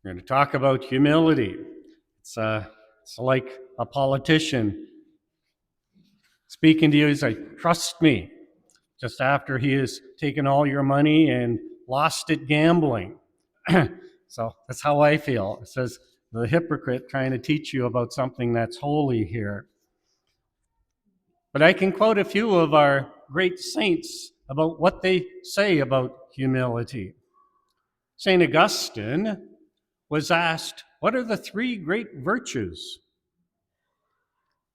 We're going to talk about humility. It's like a politician speaking to you. He's like, trust me, just after he has taken all your money and lost it gambling. So that's how I feel. It says the hypocrite trying to teach you about something that's holy here. But I can quote a few of our great saints about what they say about humility. St. Augustine was asked, what are the three great virtues?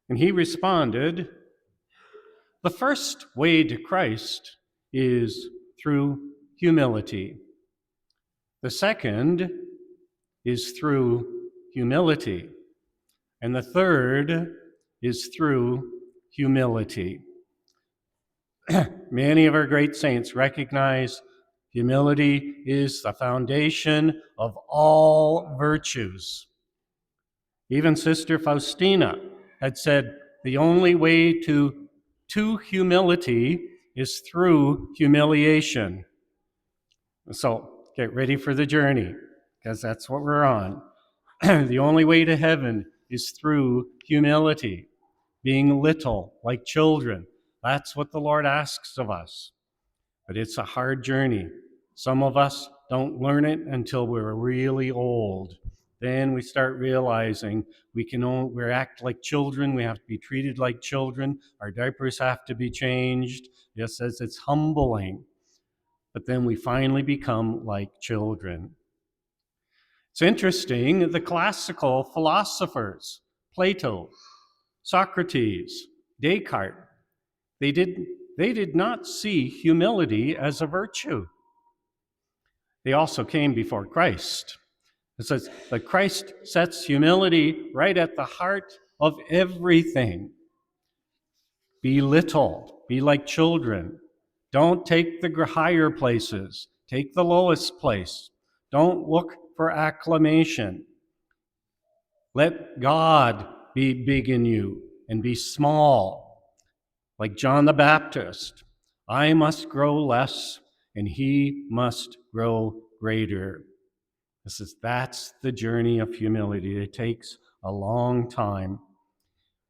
And he responded, the first way to Christ is through humility. The second is through humility. And the third is through humility. Many of our great saints recognize humility is the foundation of all virtues. Even Sister Faustina had said the only way to humility is through humiliation. So get ready for the journey, because that's what we're on. The only way to heaven is through humility, being little like children. That's what the Lord asks of us. But it's a hard journey. Some of us don't learn it until we're really old. Then we start realizing we act like children. We have to be treated like children. Our diapers have to be changed. Just as it's humbling. But then we finally become like children. It's interesting, the classical philosophers, Plato, Socrates, Descartes, they did not see humility as a virtue. They also came before Christ. It says that Christ sets humility right at the heart of everything. Be little, be like children. Don't take the higher places, take the lowest place. Don't look for acclamation. Let God be big in you and be small. Like John the Baptist, I must grow less and he must grow greater. That's the journey of humility. It takes a long time.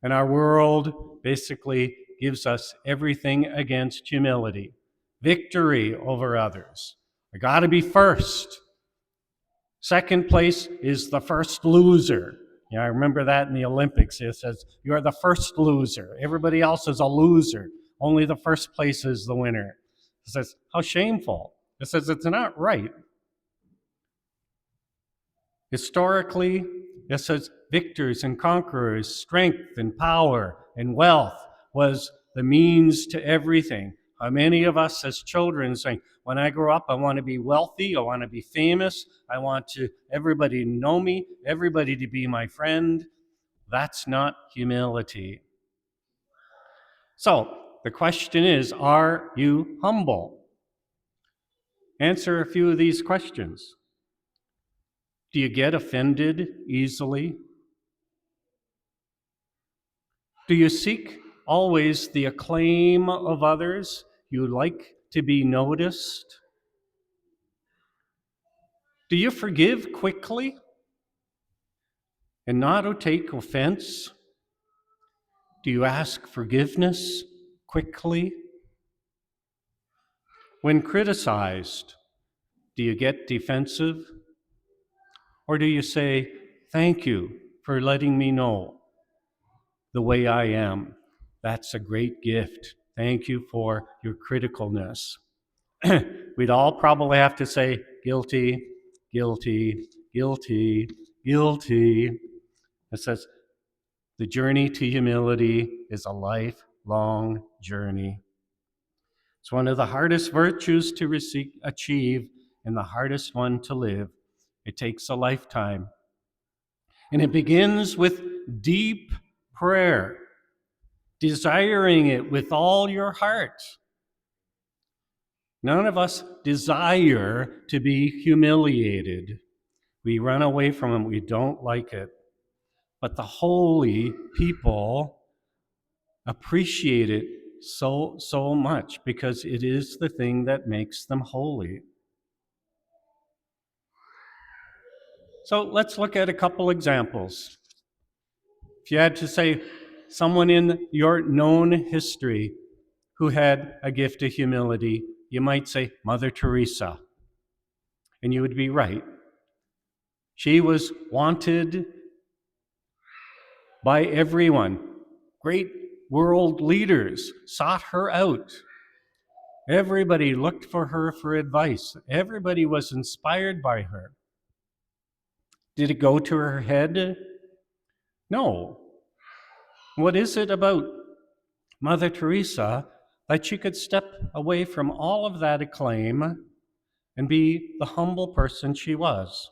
And our world basically gives us everything against humility. Victory over others. I got to be first. Second place is the first loser. Yeah, I remember that in the Olympics. It says, you're the first loser. Everybody else is a loser. Only the first place is the winner. It says, how shameful. It says, it's not right. Historically, it says, victors and conquerors, strength and power and wealth was the means to everything. How many of us as children saying, when I grow up, I want to be wealthy, I want to be famous, I want everybody to know me, everybody to be my friend. That's not humility. So, the question is, are you humble? Answer a few of these questions. Do you get offended easily? Do you seek always the acclaim of others? You like to be noticed? Do you forgive quickly and not take offense? Do you ask forgiveness quickly? When criticized, do you get defensive? Or do you say, thank you for letting me know the way I am? That's a great gift. Thank you for your criticalness. We'd all probably have to say, guilty, guilty, guilty, guilty. It says, the journey to humility is a lifelong journey. It's one of the hardest virtues to achieve and the hardest one to live. It takes a lifetime. And it begins with deep prayer, desiring it with all your heart. None of us desire to be humiliated. We run away from it. We don't like it. But the holy people appreciate it so much because it is the thing that makes them holy. So let's look at a couple examples. If you had to say someone in your known history who had a gift of humility, you might say Mother Teresa. And you would be right. She was wanted by everyone. Great world leaders sought her out. Everybody looked for her for advice. Everybody was inspired by her. Did it go to her head? No. What is it about Mother Teresa that she could step away from all of that acclaim and be the humble person she was?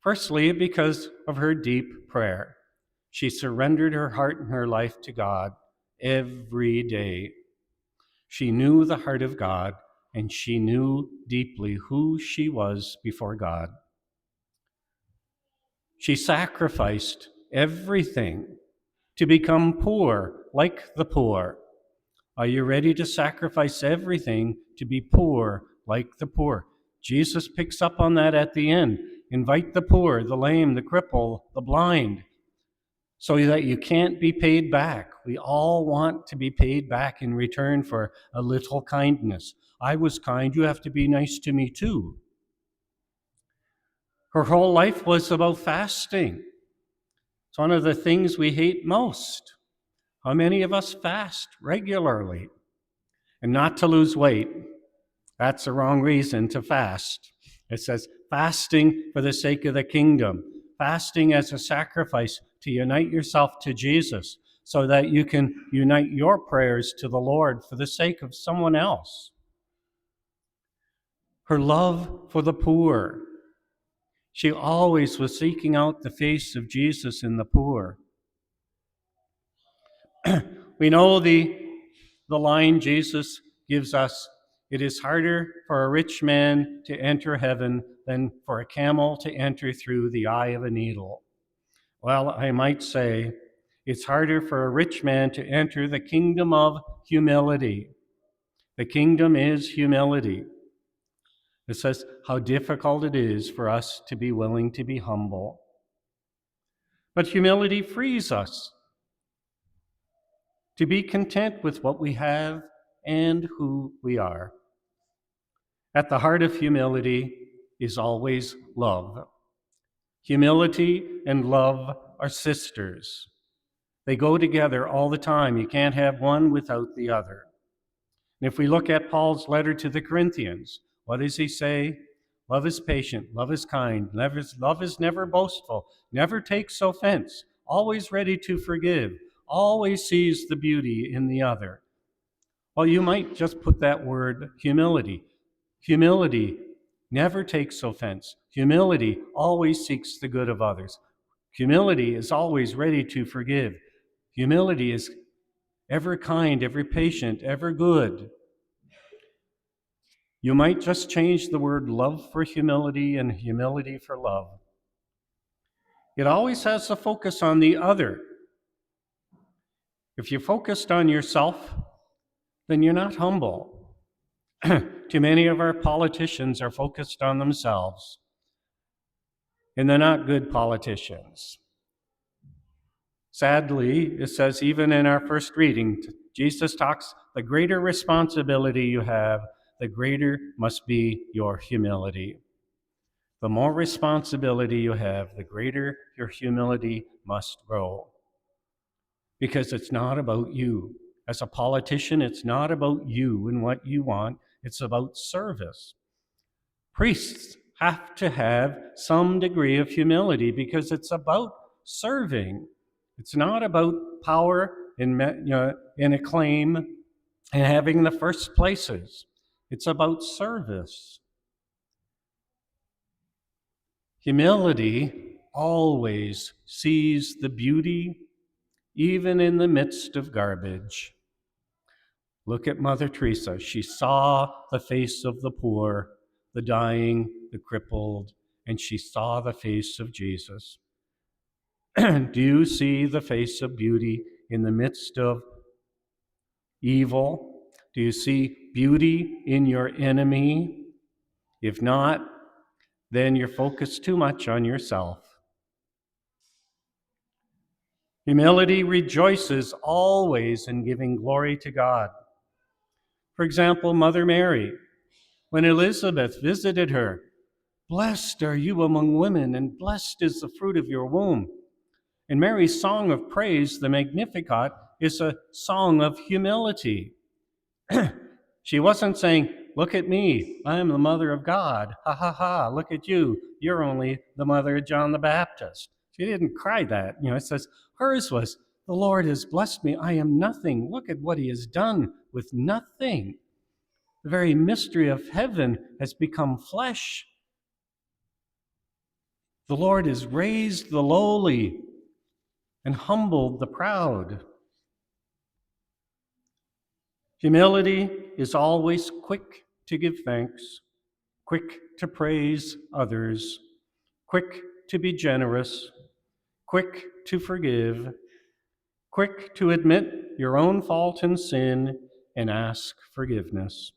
Firstly, because of her deep prayer. She surrendered her heart and her life to God every day. She knew the heart of God, and she knew deeply who she was before God. She sacrificed everything to become poor, like the poor. Are you ready to sacrifice everything to be poor, like the poor? Jesus picks up on that at the end. Invite the poor, the lame, the cripple, the blind, so that you can't be paid back. We all want to be paid back in return for a little kindness. I was kind, you have to be nice to me too. Her whole life was about fasting. It's one of the things we hate most. How many of us fast regularly? And not to lose weight. That's the wrong reason to fast. It says fasting for the sake of the kingdom, fasting as a sacrifice to unite yourself to Jesus so that you can unite your prayers to the Lord for the sake of someone else. Her love for the poor. She always was seeking out the face of Jesus in the poor. We know the line Jesus gives us: it is harder for a rich man to enter heaven than for a camel to enter through the eye of a needle. Well, I might say it's harder for a rich man to enter the kingdom of humility. The kingdom is humility. It says how difficult it is for us to be willing to be humble. But humility frees us to be content with what we have and who we are. At the heart of humility is always love. Humility and love are sisters. They go together all the time. You can't have one without the other. And if we look at Paul's letter to the Corinthians, what does he say? Love is patient, love is kind, love is never boastful, never takes offense, always ready to forgive, always sees the beauty in the other. Well, you might just put that word humility. Humility never takes offense. Humility always seeks the good of others. Humility is always ready to forgive. Humility is ever kind, ever patient, ever good. You might just change the word love for humility and humility for love. It always has a focus on the other. If you're focused on yourself, then you're not humble. Too many of our politicians are focused on themselves, and they're not good politicians. Sadly, it says even in our first reading, Jesus talks, the greater responsibility you have, the greater must be your humility. The more responsibility you have, the greater your humility must grow. Because it's not about you. As a politician, it's not about you and what you want, it's about service. Priests have to have some degree of humility because it's about serving. It's not about power and acclaim and having the first places. It's about service. Humility always sees the beauty, even in the midst of garbage. Look at Mother Teresa. She saw the face of the poor, the dying, the crippled, and she saw the face of Jesus. Do you see the face of beauty in the midst of evil? Do you see beauty in your enemy? If not, then you're focused too much on yourself. Humility rejoices always in giving glory to God. For example, Mother Mary, when Elizabeth visited her, "Blessed are you among women, and blessed is the fruit of your womb." And Mary's song of praise, the Magnificat, is a song of humility. She wasn't saying, "Look at me, I am the mother of God. Ha ha ha, look at you, you're only the mother of John the Baptist." She didn't cry that. It says, hers was, "The Lord has blessed me, I am nothing. Look at what he has done with nothing. The very mystery of heaven has become flesh. The Lord has raised the lowly and humbled the proud." Humility is always quick to give thanks, quick to praise others, quick to be generous, quick to forgive, quick to admit your own fault and sin and ask forgiveness.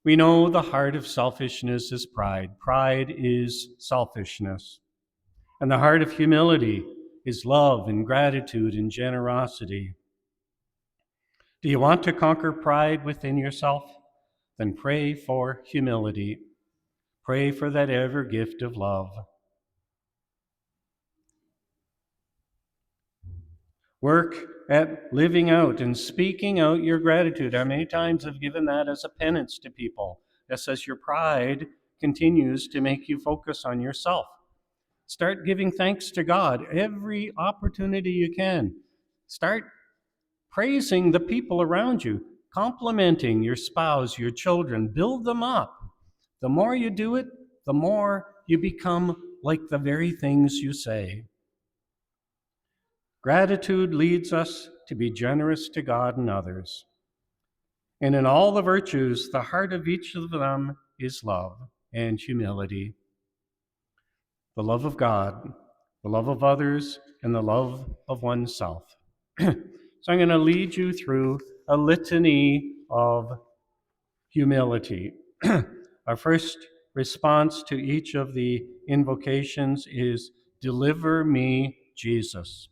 We know the heart of selfishness is pride. Pride is selfishness. And the heart of humility is love and gratitude and generosity. Do you want to conquer pride within yourself? Then pray for humility. Pray for that ever gift of love. Work at living out and speaking out your gratitude. How many times have given that as a penance to people? Just as your pride continues to make you focus on yourself. Start giving thanks to God every opportunity you can. Start praising the people around you, complimenting your spouse, your children. Build them up. The more you do it, the more you become like the very things you say. Gratitude leads us to be generous to God and others. And in all the virtues, the heart of each of them is love and humility. The love of God, the love of others, and the love of oneself. So I'm going to lead you through a litany of humility. Our first response to each of the invocations is, "Deliver me, Jesus.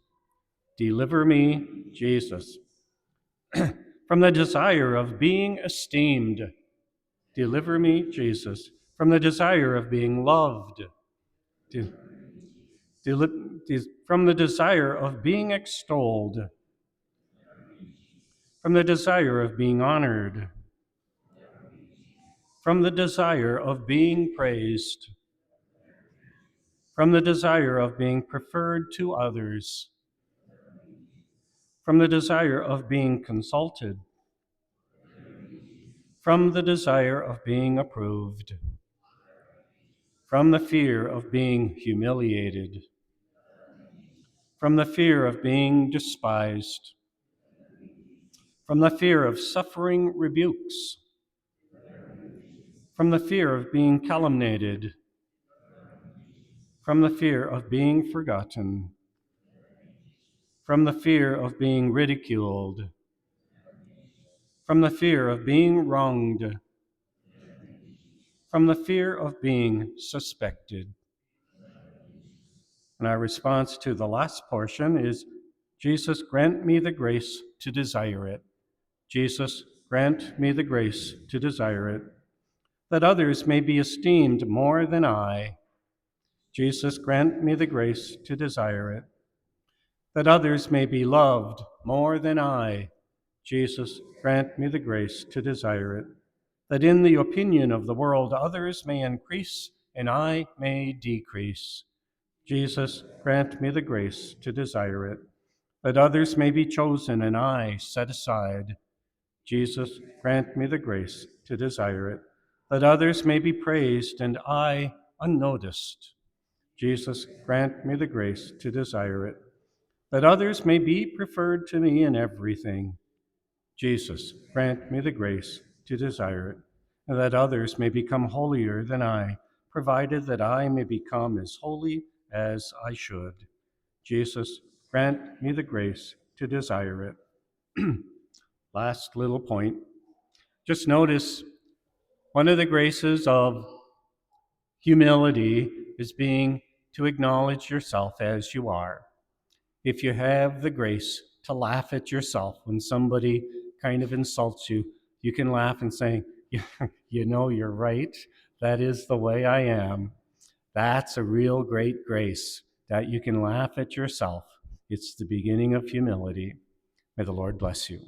Deliver me, Jesus, from the desire of being esteemed. Deliver me, Jesus, from the desire of being loved. De- from the desire of being extolled. From the desire of being honored. From the desire of being praised. From the desire of being preferred to others. From the desire of being consulted. From the desire of being approved. From the fear of being humiliated. From the fear of being despised. From the fear of suffering rebukes. From the fear of being calumniated. From the fear of being forgotten. From the fear of being ridiculed. From the fear of being wronged. From the fear of being suspected. And our response to the last portion is, "Jesus, grant me the grace to desire it. Jesus, grant me the grace to desire it, that others may be esteemed more than I. Jesus, grant me the grace to desire it, that others may be loved more than I. Jesus, grant me the grace to desire it, that in the opinion of the world others may increase and I may decrease. Jesus, grant me the grace to desire it, that others may be chosen and I set aside. Jesus, grant me the grace to desire it, that others may be praised and I unnoticed. Jesus, grant me the grace to desire it, that others may be preferred to me in everything. Jesus, grant me the grace to desire it, and that others may become holier than I, provided that I may become as holy as I should. Jesus, grant me the grace to desire it." Last little point. Just notice one of the graces of Humility is being to acknowledge yourself as you are. If you have the grace to laugh at yourself when somebody kind of insults you, you can laugh and say, you know, you're right. That is the way I am. That's a real great grace that you can laugh at yourself. It's the beginning of humility. May the Lord bless you.